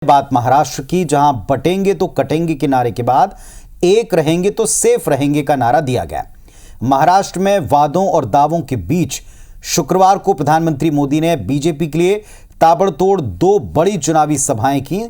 बात महाराष्ट्र की, जहां बटेंगे तो कटेंगे के नारे के बाद एक रहेंगे तो सेफ रहेंगे का नारा दिया गया। महाराष्ट्र में वादों और दावों के बीच शुक्रवार को प्रधानमंत्री मोदी ने बीजेपी के लिए ताबड़तोड़ 2 बड़ी चुनावी सभाएं की।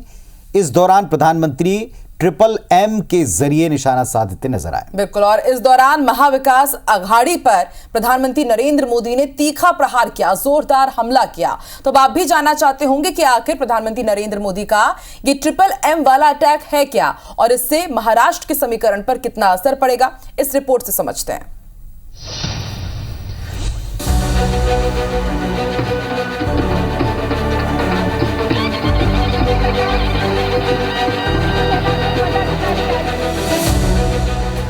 इस दौरान प्रधानमंत्री ट्रिपल एम के जरिए निशाना साधते नजर आए। बिल्कुल, और इस दौरान महाविकास आघाड़ी पर प्रधानमंत्री नरेंद्र मोदी ने तीखा प्रहार किया, जोरदार हमला किया। तो अब आप भी जानना चाहते होंगे कि आखिर प्रधानमंत्री नरेंद्र मोदी का ये ट्रिपल एम वाला अटैक है क्या और इससे महाराष्ट्र के समीकरण पर कितना असर पड़ेगा, इस रिपोर्ट से समझते हैं।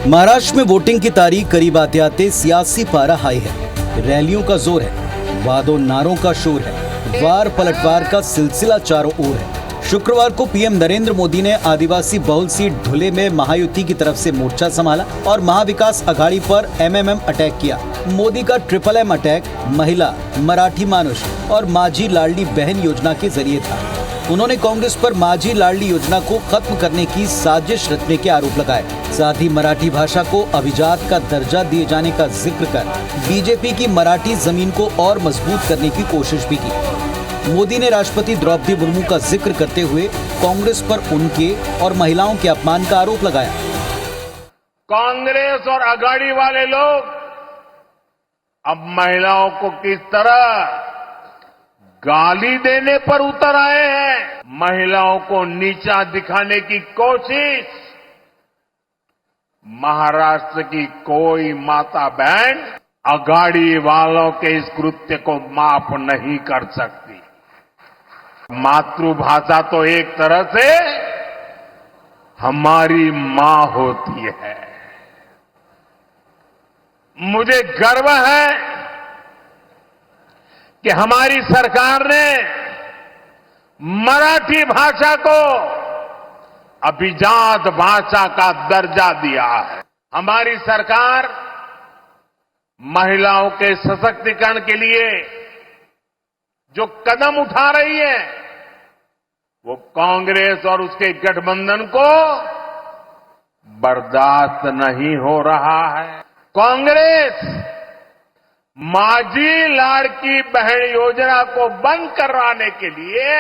महाराष्ट्र में वोटिंग की तारीख करीब आते आते सियासी पारा हाई है। रैलियों का जोर है, वादों नारों का शोर है, वार पलटवार का सिलसिला चारों ओर है। शुक्रवार को पीएम नरेंद्र मोदी ने आदिवासी बहुल सीट धुले में महायुति की तरफ से मोर्चा संभाला और महाविकास आघाड़ी पर एमएमएम अटैक किया। मोदी का ट्रिपल एम अटैक महिला, मराठी मानुष और माझी लाडली बहन योजना के जरिए था। उन्होंने कांग्रेस पर माझी लाडली योजना को खत्म करने की साजिश रचने के आरोप लगाए। साथ ही मराठी भाषा को अभिजात का दर्जा दिए जाने का जिक्र कर बीजेपी की मराठी जमीन को और मजबूत करने की कोशिश भी की। मोदी ने राष्ट्रपति द्रौपदी मुर्मू का जिक्र करते हुए कांग्रेस पर उनके और महिलाओं के अपमान का आरोप लगाया। कांग्रेस और आघाड़ी वाले लोग अब महिलाओं को किस तरह गाली देने पर उतर आए हैं। महिलाओं को नीचा दिखाने की कोशिश महाराष्ट्र की कोई माता बहन आघाड़ी वालों के इस कृत्य को माफ नहीं कर सकती। मातृभाषा तो एक तरह से हमारी मां होती है। मुझे गर्व है कि हमारी सरकार ने मराठी भाषा को अभिजात भाषा का दर्जा दिया है। हमारी सरकार महिलाओं के सशक्तिकरण के लिए जो कदम उठा रही है वो कांग्रेस और उसके गठबंधन को बर्दाश्त नहीं हो रहा है। कांग्रेस माझी लाडकी बहन योजना को बंद करवाने के लिए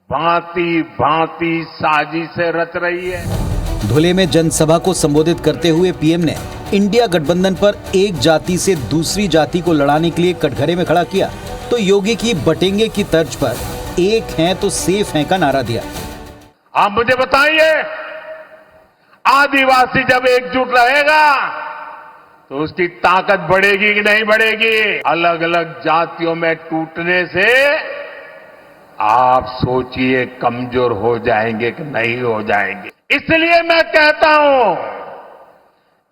भांति भांति साजिशें रच रही है। धुले में जनसभा को संबोधित करते हुए पीएम ने इंडिया गठबंधन पर एक जाति से दूसरी जाति को लड़ाने के लिए कटघरे में खड़ा किया तो योगी की बटेंगे की तर्ज पर एक हैं तो सेफ हैं का नारा दिया। आप मुझे बताइए, आदिवासी जब एकजुट रहेगा तो उसकी ताकत बढ़ेगी कि नहीं बढ़ेगी? अलग अलग जातियों में टूटने से आप सोचिए कमजोर हो जाएंगे कि नहीं हो जाएंगे। इसलिए मैं कहता हूं,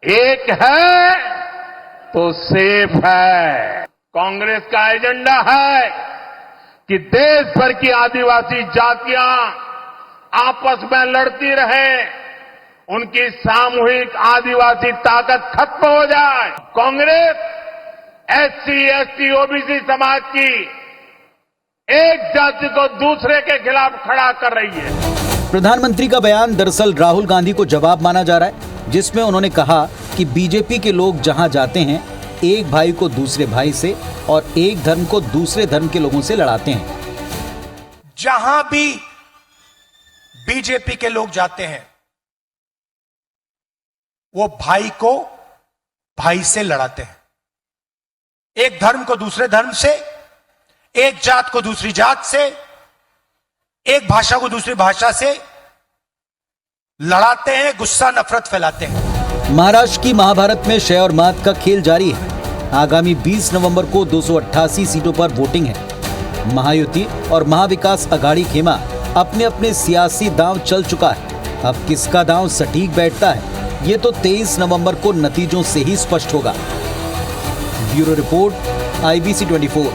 एक है तो सेफ है। कांग्रेस का एजेंडा है कि देश भर की आदिवासी जातियां आपस में लड़ती रहें, उनकी सामूहिक आदिवासी ताकत खत्म हो जाए। कांग्रेस एससी, एसटी, ओबीसी समाज की एक जाति को दूसरे के खिलाफ खड़ा कर रही है। प्रधानमंत्री का बयान दरअसल राहुल गांधी को जवाब माना जा रहा है, जिसमें उन्होंने कहा कि बीजेपी के लोग जहां जाते हैं एक भाई को दूसरे भाई से और एक धर्म को दूसरे धर्म के लोगों से लड़ाते हैं। जहां भी बीजेपी के लोग जाते हैं वो भाई को भाई से लड़ाते हैं, एक धर्म को दूसरे धर्म से, एक जात को दूसरी जात से, एक भाषा को दूसरी भाषा से लड़ाते हैं, गुस्सा नफरत फैलाते हैं। महाराष्ट्र की महाभारत में शय और मात का खेल जारी है। आगामी 20 नवंबर को 288 सीटों पर वोटिंग है। महायुति और महाविकास आघाड़ी खेमा अपने अपने सियासी दांव चल चुका है। अब किसका दांव सटीक बैठता है ये तो 23 नवंबर को नतीजों से ही स्पष्ट होगा। Bureau report, IBC 24।